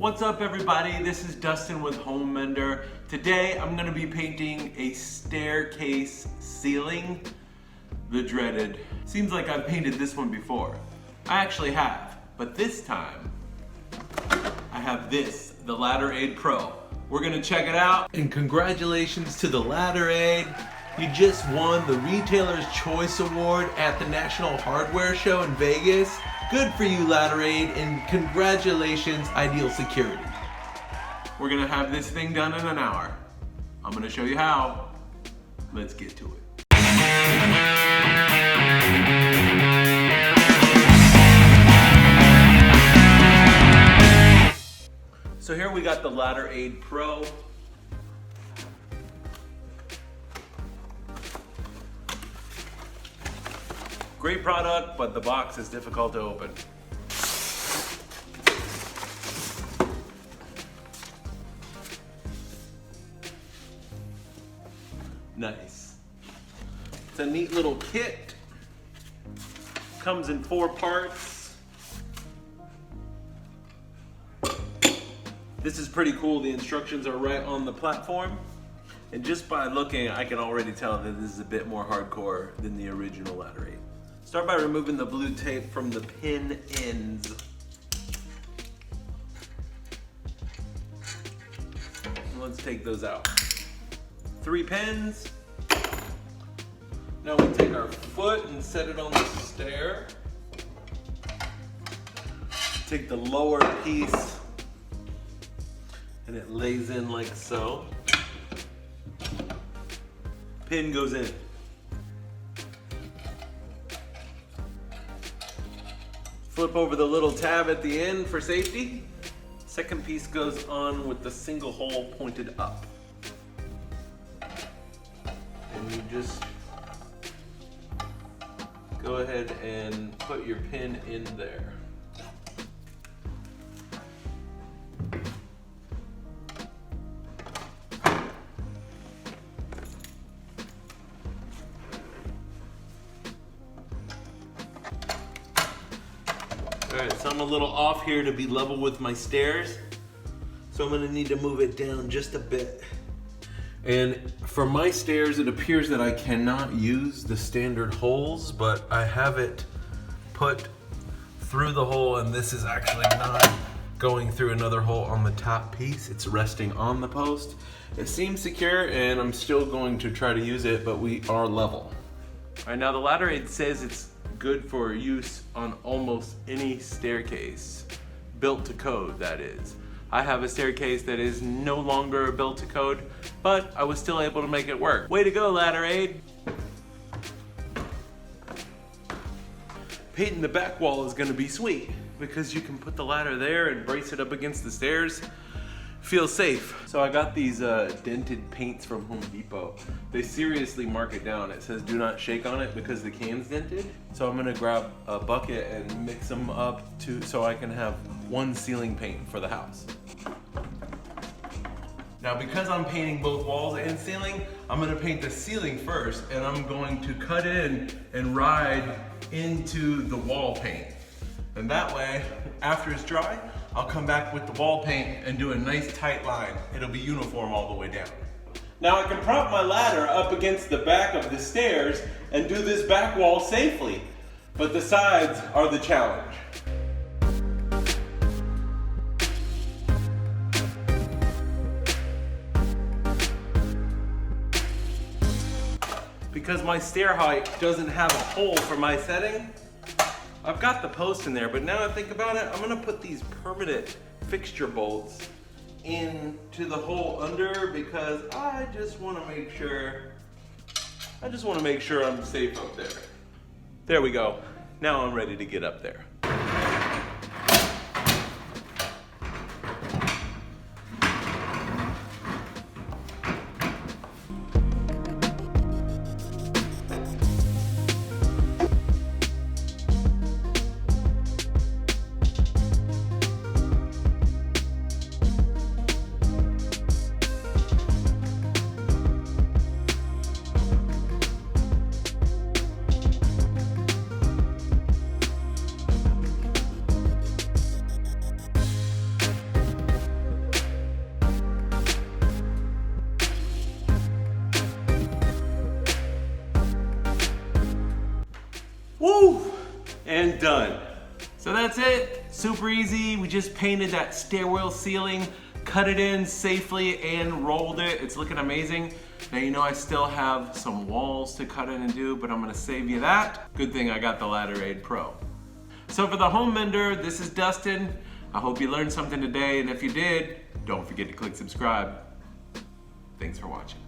What's up everybody? This is Dustin with Home Mender. Today I'm going to be painting a staircase ceiling, the dreaded. Seems like I've painted this one before. I actually have, but this time I have this, the Ladder Aide Pro. We're going to check it out. And congratulations to the Ladder Aide. You just won the Retailer's Choice Award at the National Hardware Show in Vegas. Good for you, Ladder Aide, and congratulations, Ideal Security. We're gonna have this thing done in an hour. I'm gonna show you how. Let's get to it. So here we got the Ladder Aide Pro. Great product, but the box is difficult to open. Nice. It's a neat little kit. Comes in 4 parts. This is pretty cool. The instructions are right on the platform. And just by looking, I can already tell that this is a bit more hardcore than the original Ladder Aide. Start by removing the blue tape from the pin ends. Let's take those out. 3 pins. Now we take our foot and set it on the stair. Take the lower piece and it lays in like so. Pin goes in. Flip over the little tab at the end for safety. Second piece goes on with the single hole pointed up. And you just go ahead and put your pin in there. Alright, so I'm a little off here to be level with my stairs. So I'm going to need to move it down just a bit. And for my stairs, it appears that I cannot use the standard holes, but I have it put through the hole, and this is actually not going through another hole on the top piece. It's resting on the post. It seems secure, and I'm still going to try to use it, but we are level. Alright, now the Ladder Aide says it's good for use on almost any staircase, built to code, that is. I have a staircase that is no longer built to code, but I was still able to make it work. Way to go, Ladder Aide! Painting the back wall is gonna be sweet because you can put the ladder there and brace it up against the stairs. Feels safe. So I got these dented paints from Home Depot. They seriously mark it down. It says do not shake on it because the can's dented. So I'm gonna grab a bucket and mix them up so I can have one ceiling paint for the house. Now because I'm painting both walls and ceiling, I'm gonna paint the ceiling first, and I'm going to cut in and ride into the wall paint. And that way, after it's dry, I'll come back with the wall paint and do a nice tight line. It'll be uniform all the way down. Now I can prop my ladder up against the back of the stairs and do this back wall safely, but the sides are the challenge. Because my stair height doesn't have a hole for my setting, I've got the post in there, but now I think about it, I'm gonna put these permanent fixture bolts into the hole under because I just wanna make sure I'm safe up there. There we go. Now I'm ready to get up there. and done. So that's it, super easy. We just painted that stairwell ceiling, cut it in safely and rolled it. It's looking amazing. Now you know I still have some walls to cut in and do, but I'm gonna save you that. Good thing I got the Ladder Aide Pro. So for the Home Mender, this is Dustin. I hope you learned something today, and if you did, don't forget to click subscribe. Thanks for watching.